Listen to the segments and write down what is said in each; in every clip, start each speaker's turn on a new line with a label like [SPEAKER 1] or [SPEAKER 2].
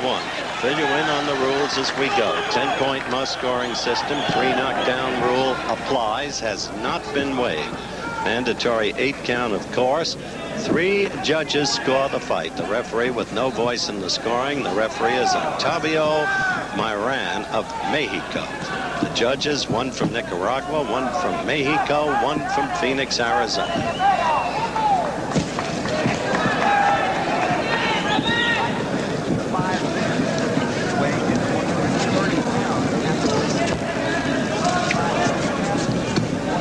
[SPEAKER 1] one. Fill you in on the rules as we go. 10-point must scoring system. 3 knockdown rule applies. Has not been waived. Mandatory 8 count, of course. 3 judges score the fight. The referee with no voice in the scoring. The referee is Octavio Miran of Mexico. The judges, 1 from Nicaragua, 1 from Mexico, 1 from Phoenix, Arizona.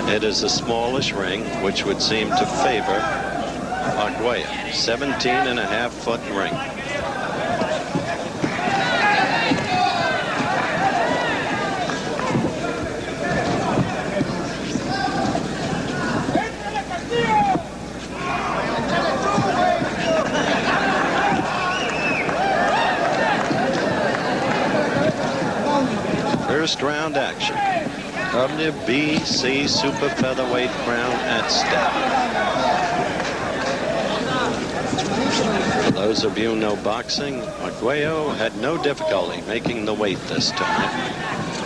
[SPEAKER 1] It is a smallish ring, which would seem to favor Arguello. 17.5-foot ring. First round action. WBC super featherweight crown at stake. For those of you who know boxing, Arguello had no difficulty making the weight this time.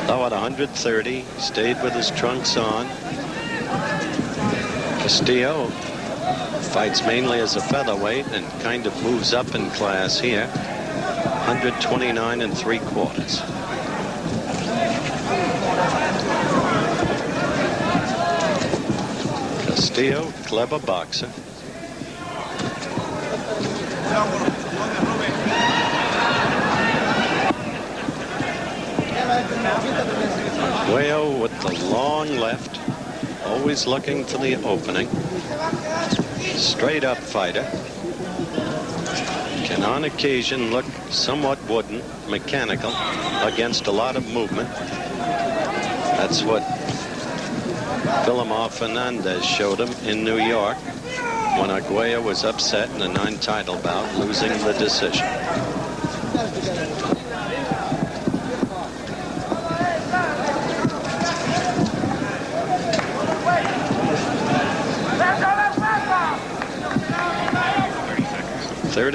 [SPEAKER 1] Though at 130, stayed with his trunks on. Castillo fights mainly as a featherweight and kind of moves up in class here. 129 3/4. Castillo, clever boxer. Arguello with the long left, always looking for the opening. Straight up fighter. Can on occasion look somewhat wooden, mechanical, against a lot of movement. That's what Villamar Fernandez showed him in New York when Arguello was upset in a 9-title bout, losing the decision.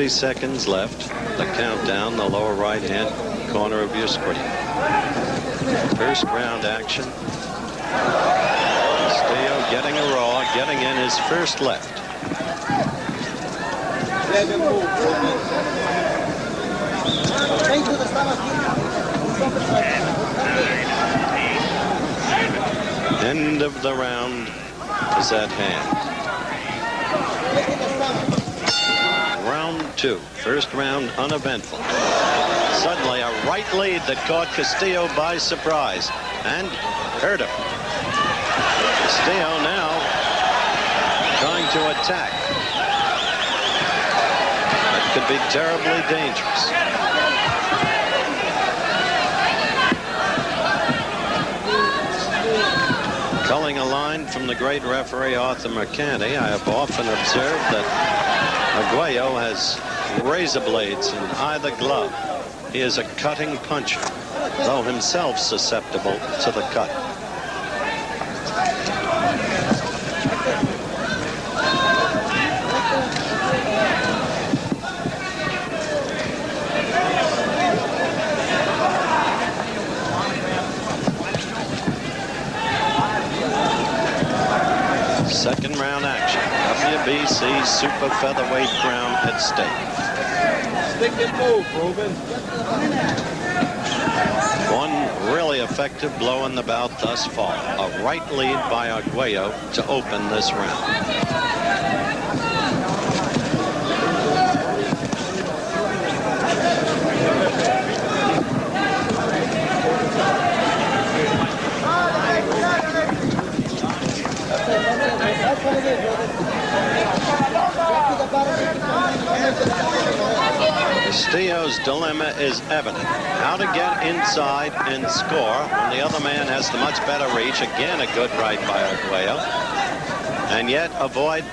[SPEAKER 1] Seconds left. The countdown, the lower right-hand corner of your screen. First round action. Castillo getting a raw, getting in his first left. End of the round is at hand. Round 2. First round uneventful. Suddenly a right lead that caught Castillo by surprise and hurt him. Castillo now trying to attack. That could be terribly dangerous. Culling a line from the great referee Arthur Mercanti, I have often observed that Arguello has razor blades in either glove. He is a cutting puncher, though himself susceptible to the cut. Second round action. WBC super featherweight crown at stake.
[SPEAKER 2] Stick and move, Ruben.
[SPEAKER 1] One really effective blow in the bout thus far. A right lead by Arguello to open this round. Castillo's dilemma is evident. How to get inside and score when the other man has the much better reach. Again, a good right by Arguello. And yet avoid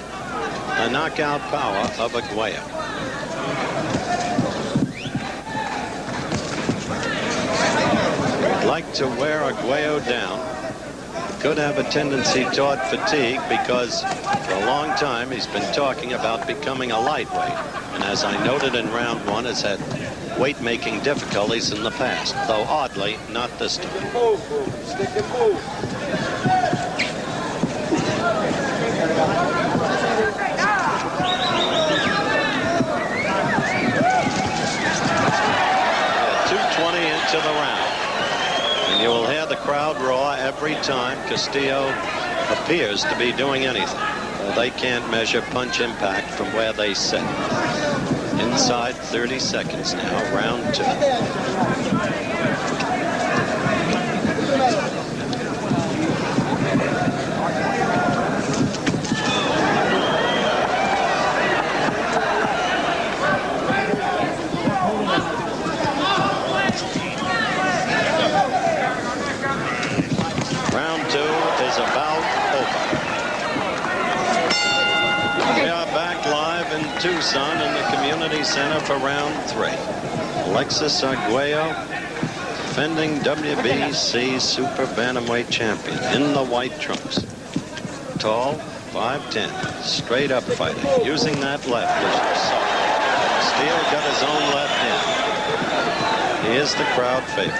[SPEAKER 1] the knockout power of Arguello. Like to wear Arguello down. Could have a tendency toward fatigue because for a long time he's been talking about becoming a lightweight. And as I noted in round 1, has had weight-making difficulties in the past, though oddly, not this time.
[SPEAKER 2] Stick and move, Ruben. Stick and move.
[SPEAKER 1] To the round, and you will hear the crowd roar every time Castillo appears to be doing anything. Well, they can't measure punch impact from where they sit. Inside 30 seconds now, round 2. Tucson in the community center for round 3. Alexis Arguello, defending WBC super bantamweight champion, in the white trunks. Tall, 5'10", straight up fighting, using that left as you saw. Castillo got his own left in. He is the crowd favorite.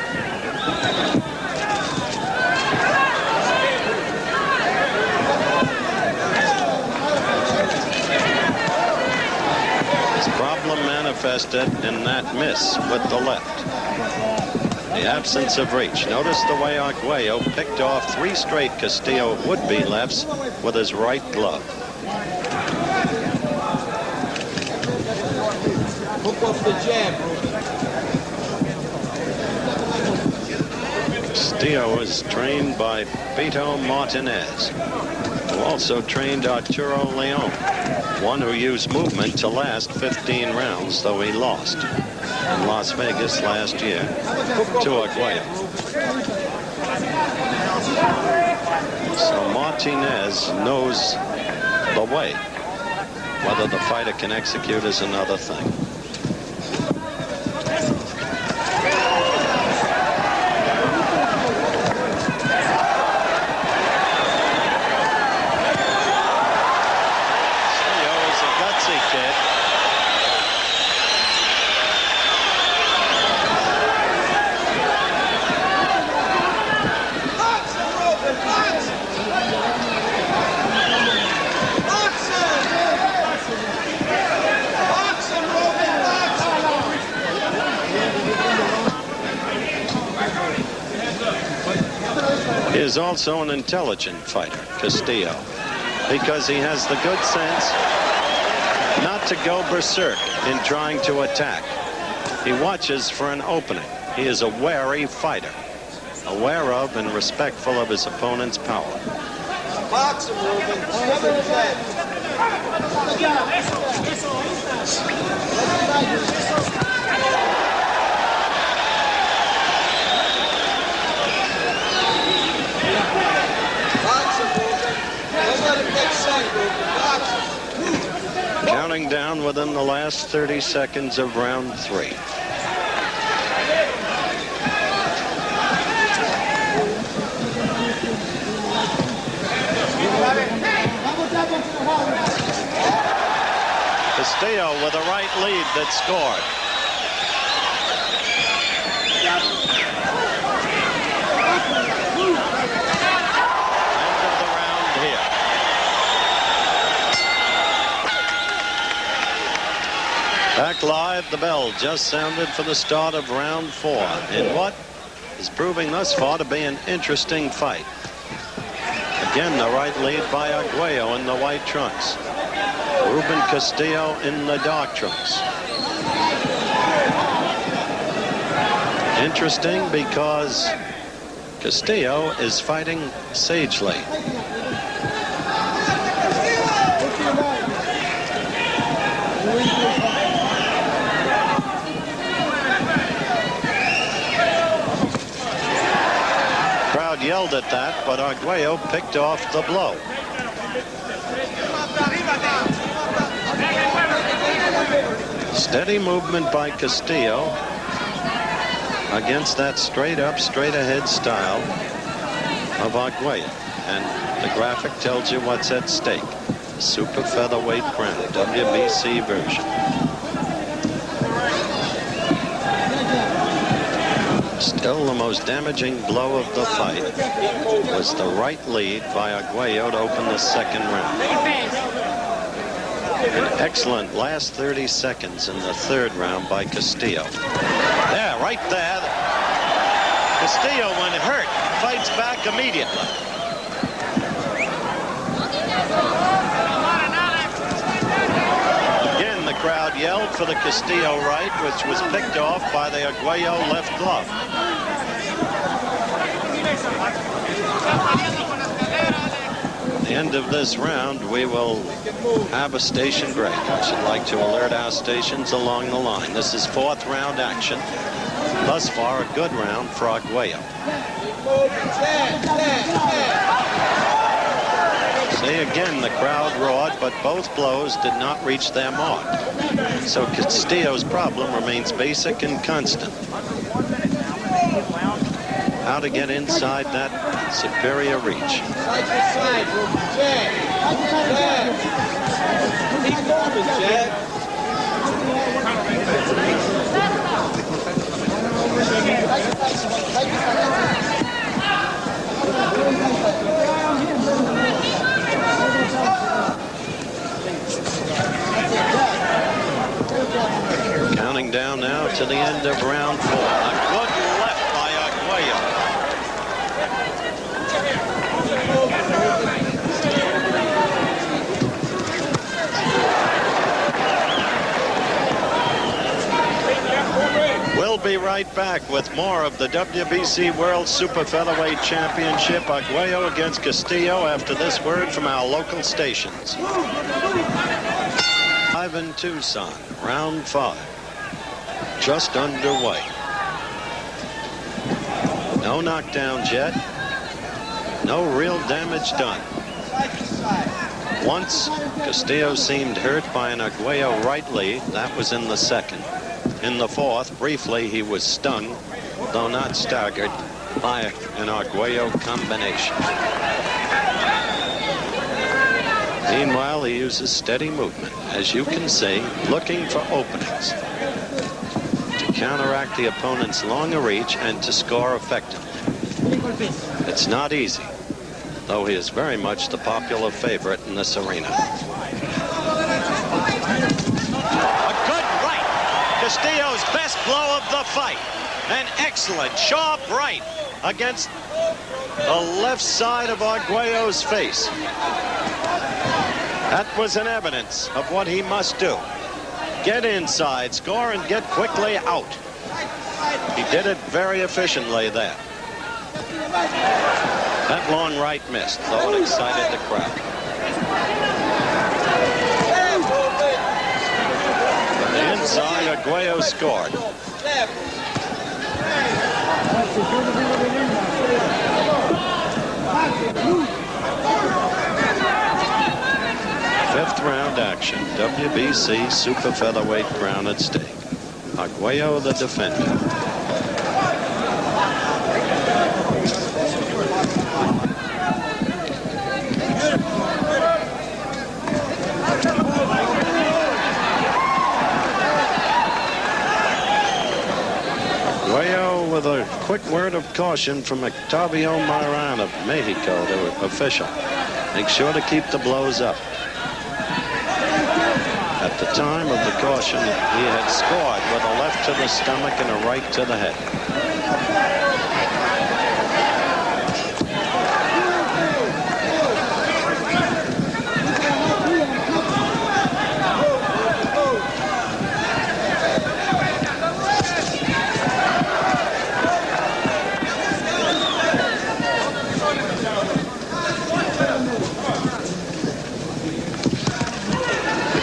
[SPEAKER 1] Problem manifested in that miss with the left. The absence of reach. Notice the way Arguello picked off 3 straight Castillo would-be lefts with his right glove.
[SPEAKER 2] Hook off the jab, Ruben.
[SPEAKER 1] Castillo is trained by Beto Martinez, who also trained Arturo Leon, one who used movement to last 15 rounds, though he lost in Las Vegas last year to Arguello. So Martinez knows the way. Whether the fighter can execute is another thing. He is also an intelligent fighter, Castillo, because he has the good sense not to go berserk in trying to attack. He watches for an opening. He is a wary fighter, aware of and respectful of his opponent's power.
[SPEAKER 2] Box him, Ruben.
[SPEAKER 1] Counting down within the last 30 seconds of round 3. Castillo with a right lead that scored. End of the round here. Back live, the bell just sounded for the start of round 4 in what is proving thus far to be an interesting fight. Again, the right lead by Arguello in the white trunks. Ruben Castillo in the dark trunks. Interesting because Castillo is fighting sagely. Crowd yelled at that, but Arguello picked off the blow. Steady movement by Castillo against that straight-up, straight-ahead style of Arguello. And the graphic tells you what's at stake. The super featherweight crown, WBC version. Still the most damaging blow of the fight was the right lead by Arguello to open the second round. An excellent last 30 seconds in the third round by Castillo. Yeah, right there. Castillo, when hurt, fights back immediately. Again, the crowd yelled for the Castillo right, which was picked off by the Arguello left glove. At the end of this round, we will have a station break. I should like to alert our stations along the line. This is fourth round action. Thus far, a good round for Arguello. See, again, the crowd roared, but both blows did not reach their mark. So Castillo's problem remains basic and constant. How to get inside that superior reach.
[SPEAKER 2] Side to side, Ruben. Jab. Keep moving, Jab.
[SPEAKER 1] Counting down now to the end of round 4. A good left by Arguello. We'll be right back with more of the WBC World Super Featherweight Championship. Arguello against Castillo after this word from our local stations. Live in Tucson, round 5. Just underway. No knockdowns yet. No real damage done. Once Castillo seemed hurt by an Arguello right lead. That was in the second. In the fourth, briefly, he was stung, though not staggered, by an Arguello combination. Meanwhile, he uses steady movement, as you can see, looking for openings to counteract the opponent's longer reach and to score effectively. It's not easy, though he is very much the popular favorite in this arena. A good right. Castillo's best blow of the fight. An excellent, sharp right against the left side of Arguello's face. That was an evidence of what he must do. Get inside, score, and get quickly out. He did it very efficiently there. That long right missed, though it excited the crowd. From the inside, Arguello scored. Fifth round action, WBC Super Featherweight crown at stake. Arguello the defender. Arguello with a quick word of caution from Octavio Maran of Mexico, the official. Make sure to keep the blows up. At the time of the caution, he had scored with a left to the stomach and a right to the head.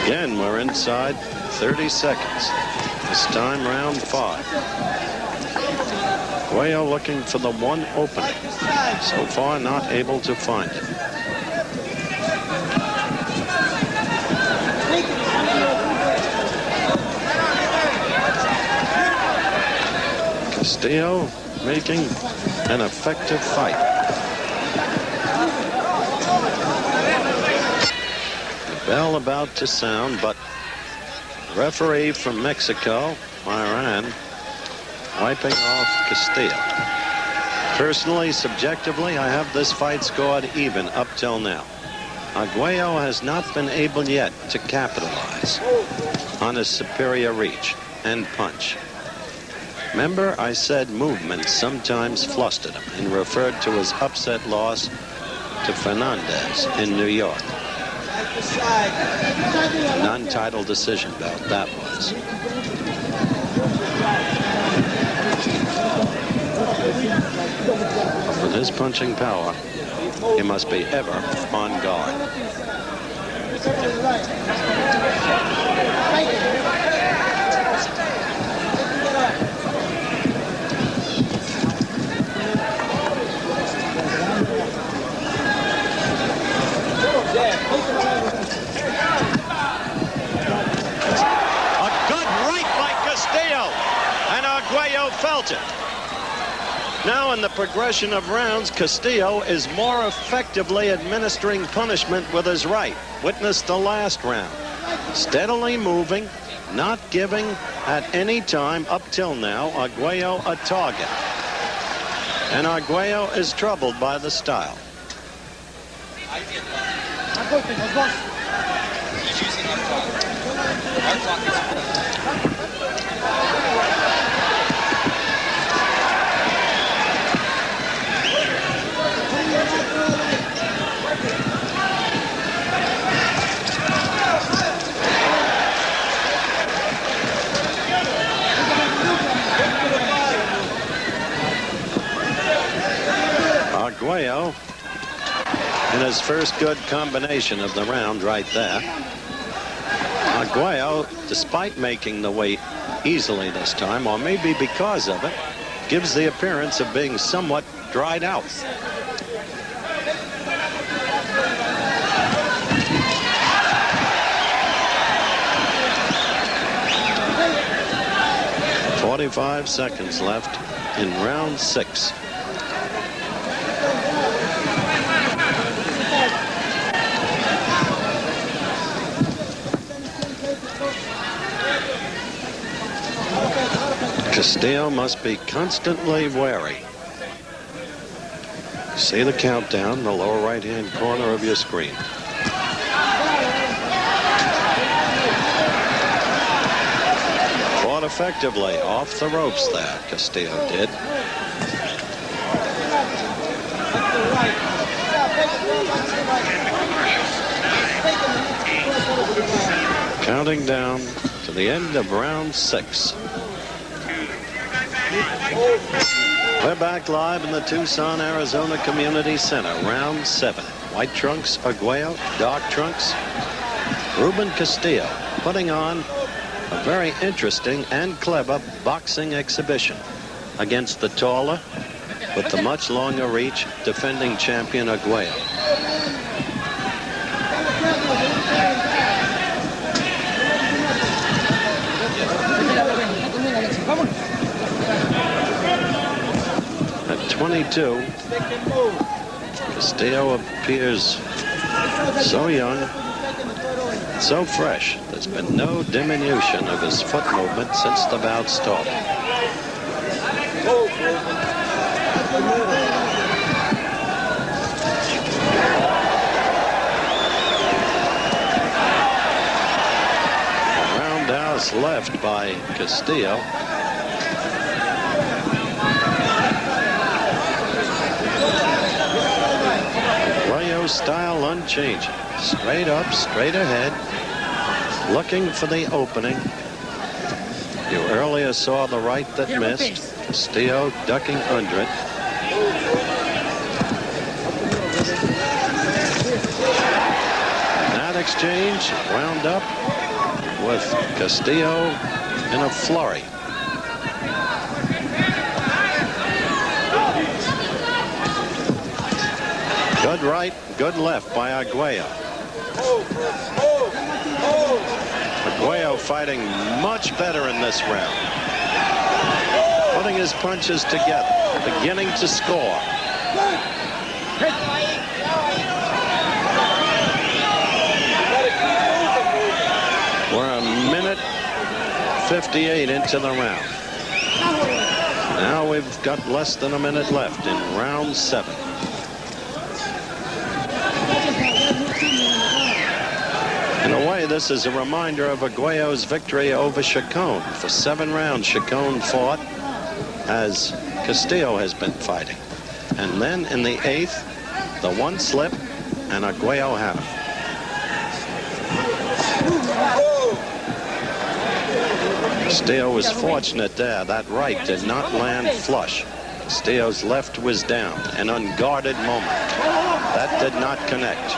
[SPEAKER 1] Again, we're inside 30 seconds. This time, round 5. Arguello looking for the one opening. So far, not able to find it. Castillo making an effective fight. Bell about to sound, but referee from Mexico, Maran, wiping off Castillo. Personally, subjectively, I have this fight scored even up till now. Arguello has not been able yet to capitalize on his superior reach and punch. Remember, I said movement sometimes flustered him and referred to his upset loss to Fernandez in New York. Non-title decision bout that was. With his punching power, he must be ever on guard. A good right by Castillo, and Arguello felt it. Now in the progression of rounds, Castillo is more effectively administering punishment with his right. Witness the last round. Steadily moving, not giving at any time up till now Arguello a target. And Arguello is troubled by the style.
[SPEAKER 3] He's using our clock. Our clock is
[SPEAKER 1] Arguello in his first good combination of the round right there. Arguello, despite making the weight easily this time, or maybe because of it, gives the appearance of being somewhat dried out. "45 seconds left in round 6. Castillo must be constantly wary. See the countdown in the lower right-hand corner of your screen. Fought effectively off the ropes there, Castillo did. Counting down to the end of round 6. We're back live in the Tucson, Arizona Community Center. Round 7. White trunks, Arguello. Dark trunks, Ruben Castillo, putting on a very interesting and clever boxing exhibition against the taller, with the much longer reach, defending champion Arguello. At 22, Castillo appears so young, so fresh. There's been no diminution of his foot movement since the bout started. Roundhouse left by Castillo. Style unchanging. Straight up, straight ahead, looking for the opening. You earlier saw the right that missed. Castillo ducking under it. That exchange wound up with Castillo in a flurry. Good right, good left by Arguello. Arguello fighting much better in this round. Putting his punches together, beginning to score. We're a minute 58 into the round. we've got less than a minute left in round 7. In a way, this is a reminder of Arguello's victory over Chacon. For 7 rounds, Chacon fought as Castillo has been fighting. And then in the 8th, the one slip, and Arguello had him. Castillo was fortunate there. That right did not land flush. Castillo's left was down. An unguarded moment. That did not connect.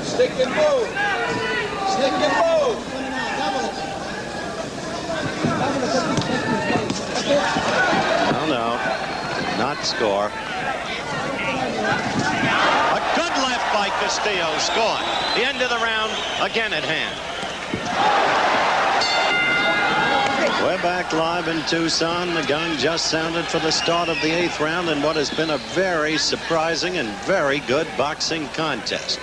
[SPEAKER 2] Stick and move. Stick and move.
[SPEAKER 1] No, not score. A good left by Castillo, scored. The end of the round, again at hand. We're back live in Tucson. The gun just sounded for the start of the 8th round in what has been a very surprising and very good boxing contest.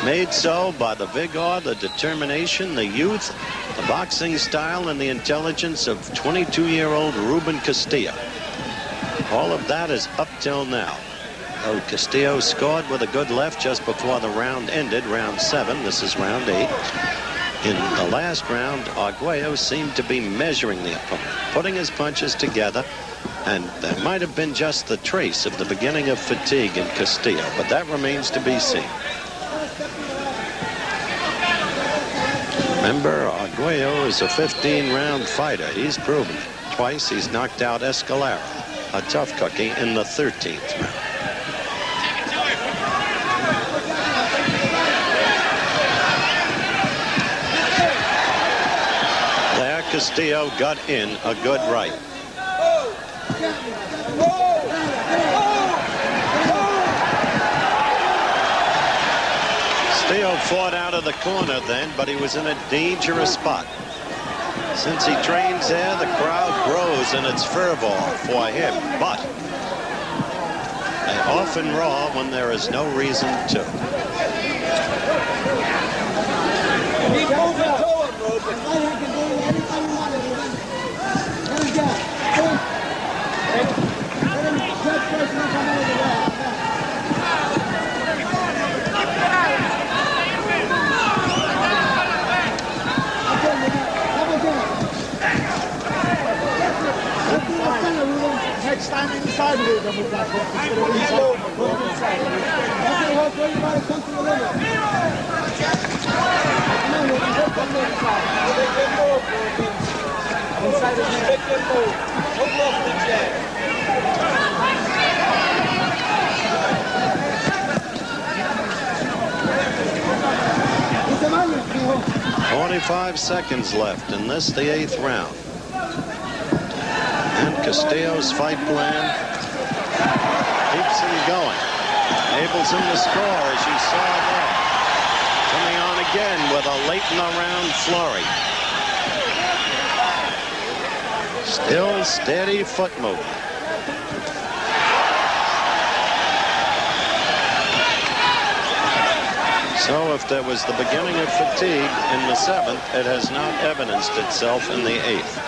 [SPEAKER 1] Made so by the vigor, the determination, the youth, the boxing style, and the intelligence of 22-year-old Ruben Castillo. All of that is up till now. Oh, Castillo scored with a good left just before the round ended, round 7. This is round 8. In the last round, Arguello seemed to be measuring the opponent, putting his punches together, and there might have been just the trace of the beginning of fatigue in Castillo, but that remains to be seen. Remember, Arguello is a 15-round fighter. He's proven it. Twice he's knocked out Escalera, a tough cookie, in the 13th round. There, Castillo got in a good right. Castillo fought out of the corner then, but he was in a dangerous spot. Since he trains there, the crowd grows in its fervor for him, but they often roar when there is no reason to.
[SPEAKER 2] Keep moving to him, Ruben.
[SPEAKER 4] Next time inside of it, double back.
[SPEAKER 2] Stick
[SPEAKER 1] 45 seconds left in this, the 8th round. And Castillo's fight plan keeps him going, enables him to score, as you saw there. Coming on again with a late in the round flurry. Still steady foot movement. So if there was the beginning of fatigue in the 7th, it has not evidenced itself in the 8th.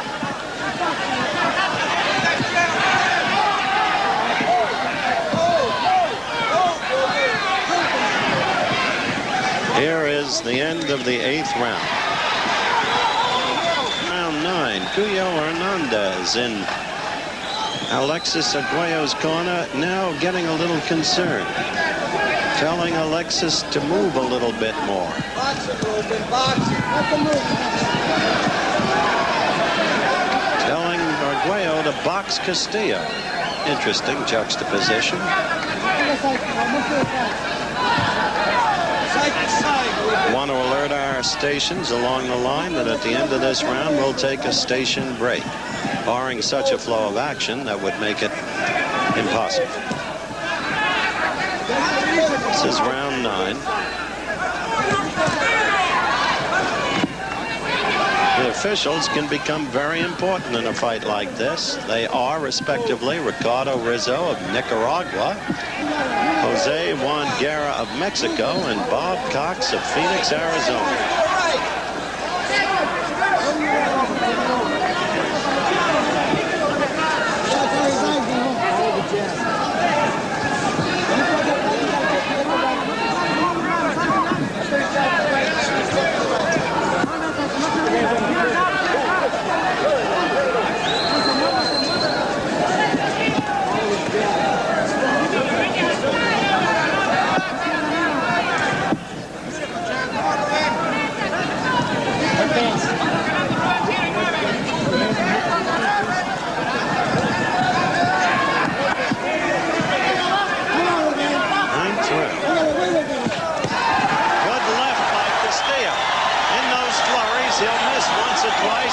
[SPEAKER 1] Here is the end of the 8th round. Round 9, Cuyo Hernandez in Alexis Arguello's corner, now getting a little concerned. Telling Alexis to move a little bit more.
[SPEAKER 2] Box him, Ruben. Box him.
[SPEAKER 1] Telling Arguello to box Castillo. Interesting juxtaposition. Want to alert our stations along the line that at the end of this round we'll take a station break. Barring such a flow of action, that would make it impossible. This is round 9. The officials can become very important in a fight like this. They are, respectively, Ricardo Rizzo of Nicaragua, Jose Juan Guerra of Mexico, and Bob Cox of Phoenix, Arizona.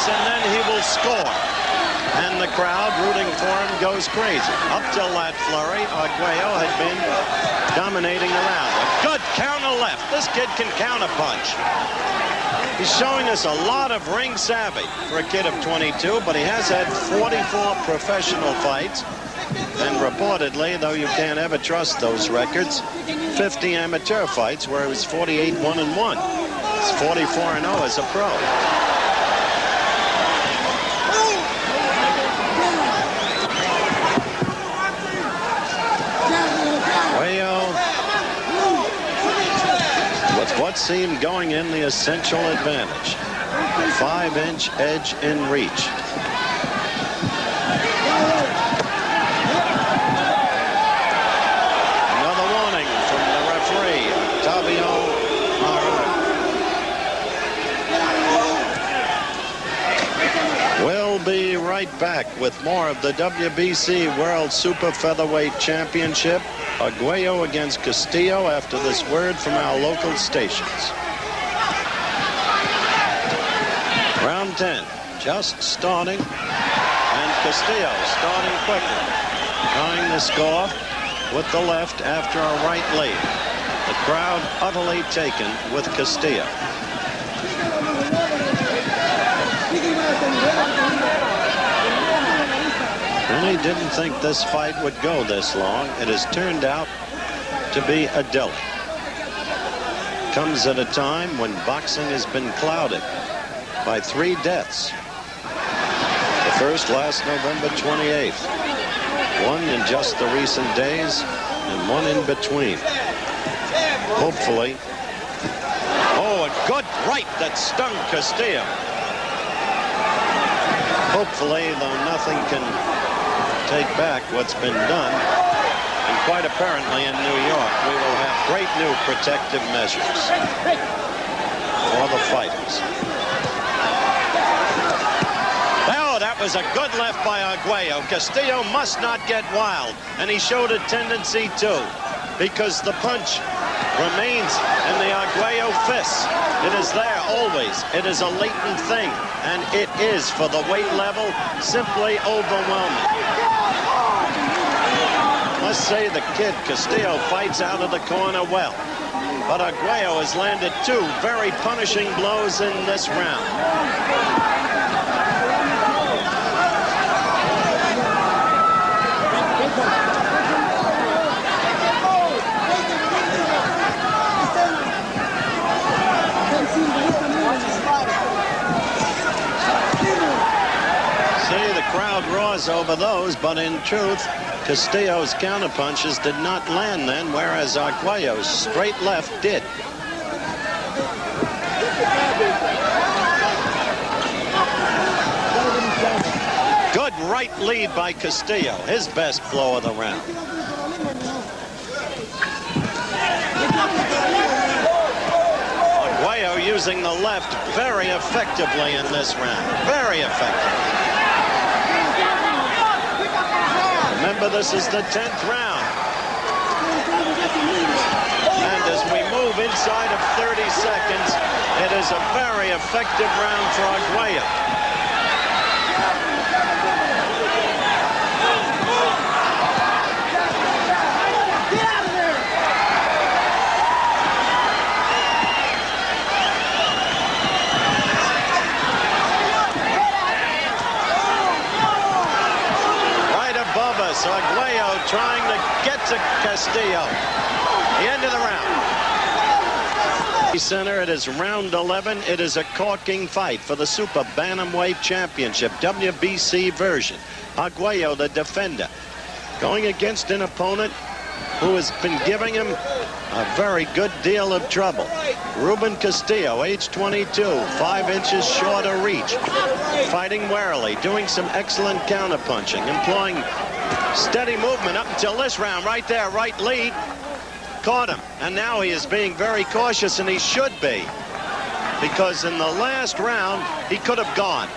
[SPEAKER 1] punches, and then he will score. And the crowd rooting for him goes crazy. Up till that flurry, Arguello had been dominating the round. A good counter left. This kid can counter punch. He's showing us a lot of ring savvy for a kid of 22, but he has had 44 professional fights. And reportedly, though you can't ever trust those records, 50 amateur fights where he was 48-1-1. He's 44-0 as a pro. With what seemed going in the essential advantage. 5-inch edge in reach. Another warning from the referee, Octavio Mara. We'll be right back with more of the WBC World Super Featherweight Championship. Arguello against Castillo after this word from our local stations. Round 10 just starting, and Castillo starting quickly, trying to score with the left after a right lead. The crowd utterly taken with Castillo. Many didn't think this fight would go this long. It has turned out to be a deli. Comes at a time when boxing has been clouded by 3 deaths. The first last November 28th. One in just the recent days and one in between. Hopefully. Oh, a good right that stung Castillo. Hopefully, though nothing can take back what's been done, and quite apparently in New York we will have great new protective measures for the fighters. Oh, that was a good left by Arguello. Castillo must not get wild, and he showed a tendency to, because the punch remains in the Arguello fists. It is there always. It is a latent thing, and it is, for the weight level, simply overwhelming. Must say the kid Castillo fights out of the corner well, but Arguello has landed 2 very punishing blows in this round. See, the crowd roars over those, but in truth, Castillo's counterpunches did not land then, whereas Arguello's straight left did. Good right lead by Castillo, his best blow of the round. Arguello using the left very effectively in this round, very effective. Remember, this is the 10th round. And as we move inside of 30 seconds, it is a very effective round for Arguello. Arguello trying to get to Castillo. The end of the round. Center, it is round 11. It is a corking fight for the Super Bantamweight Championship, WBC version. Arguello, the defender, going against an opponent who has been giving him a very good deal of trouble. Ruben Castillo, age 22, 5 inches short of reach, fighting warily, doing some excellent counterpunching, employing steady movement up until this round. Right there, right lead, caught him, and now he is being very cautious, and he should be, because in the last round he could have gone.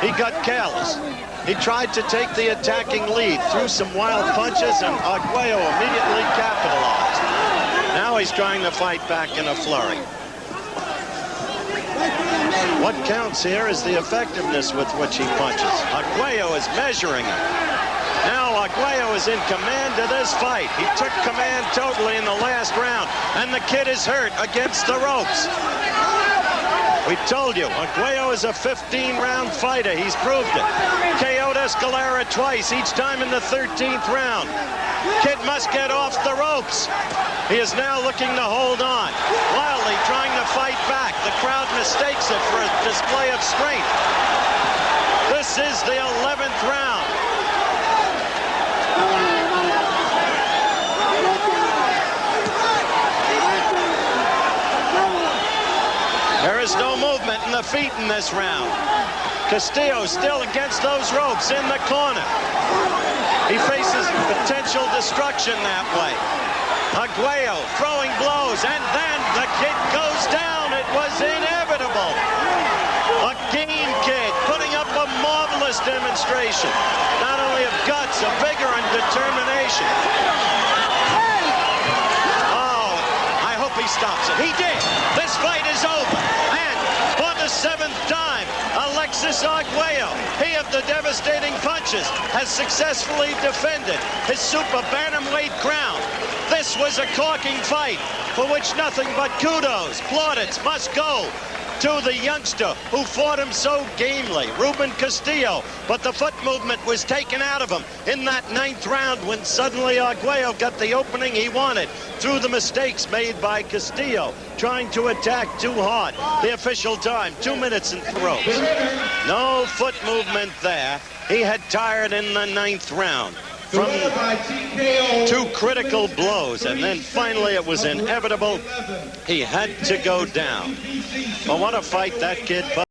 [SPEAKER 1] He got careless. He tried to take the attacking lead, threw some wild punches, and Arguello immediately capitalized. Now he's trying to fight back in a flurry. What counts here is the effectiveness with which he punches. Arguello is measuring him. Now Arguello is in command of this fight. He took command totally in the last round, and the kid is hurt against the ropes. We told you, Arguello is a 15-round fighter. He's proved it. KO'd Escalera twice, each time in the 13th round. Kid must get off the ropes. He is now looking to hold on, wildly trying to fight back. The crowd mistakes it for a display of strength. This is the 11th round. There is no movement in the feet in this round. Castillo still against those ropes in the corner. He faces potential destruction that way. Arguello throwing blows, and then the kid goes down. It was inevitable. A game kid putting up a marvelous demonstration, not only of guts, of vigor and determination. Oh, I hope he stops it. He did. This fight is over. And for the 7th time, Alexis Arguello, he of the devastating punches, has successfully defended his super bantamweight crown. This was a corking fight for which nothing but kudos, plaudits must go to the youngster who fought him so gamely, Ruben Castillo. But the foot movement was taken out of him in that 9th round when suddenly Arguello got the opening he wanted through the mistakes made by Castillo, trying to attack too hard. The official time, 2 minutes and throws. No foot movement there. He had tired in the 9th round from 2 critical blows, and then finally it was inevitable. He had to go down. Well, what a fight that kid put